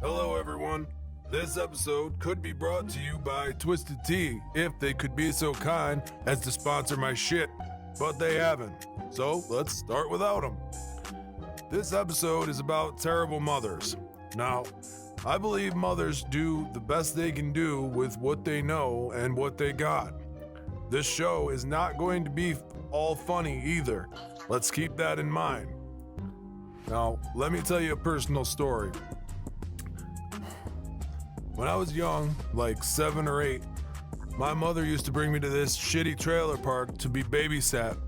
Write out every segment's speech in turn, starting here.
Hello, everyone. This episode could be brought to you by Twisted Tea if they could be so kind as to sponsor my shit, but they haven't. So let's start without them. This episode is about terrible mothers. Now, I believe mothers do the best they can do with what they know and what they got. This show is not going to be all funny either. Let's keep that in mind. Now, let me tell you a personal story. When I was young, like 7 or 8, my mother used to bring me to this shitty trailer park to be babysat.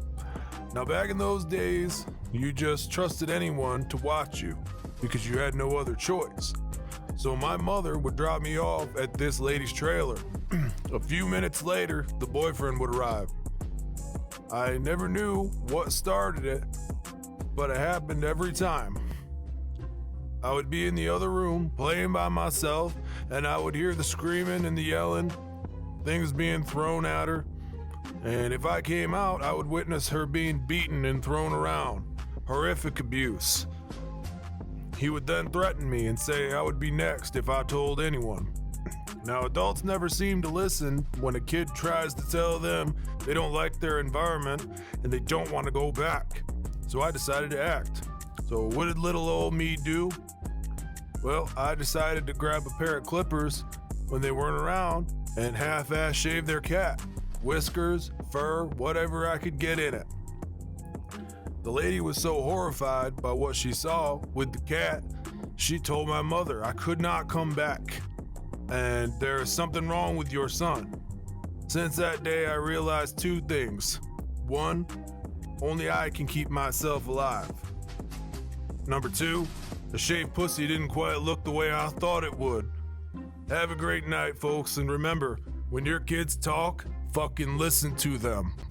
Now back in those days, you just trusted anyone to watch you because you had no other choice. So my mother would drop me off at this lady's trailer. A few minutes later, the boyfriend would arrive. I never knew what started it, but it happened every time. I would be in the other room playing by myself, and I would hear the screaming and the yelling, things being thrown at her. And if I came out, I would witness her being beaten and thrown around. Horrific abuse. He would then threaten me and say I would be next if I told anyone. Now, adults never seem to listen when a kid tries to tell them they don't like their environment and they don't want to go back. So I decided to act. So what did little old me do? Well, I decided to grab a pair of clippers when they weren't around and half-ass shave their cat. Whiskers, fur, whatever I could get in it. The lady was so horrified by what she saw with the cat, she told my mother I could not come back, and there is something wrong with your son. Since that day, I realized 2 things. 1, only I can keep myself alive. Number 2, the shaved pussy didn't quite look the way I thought it would. Have a great night, folks, and remember, when your kids talk, fucking listen to them.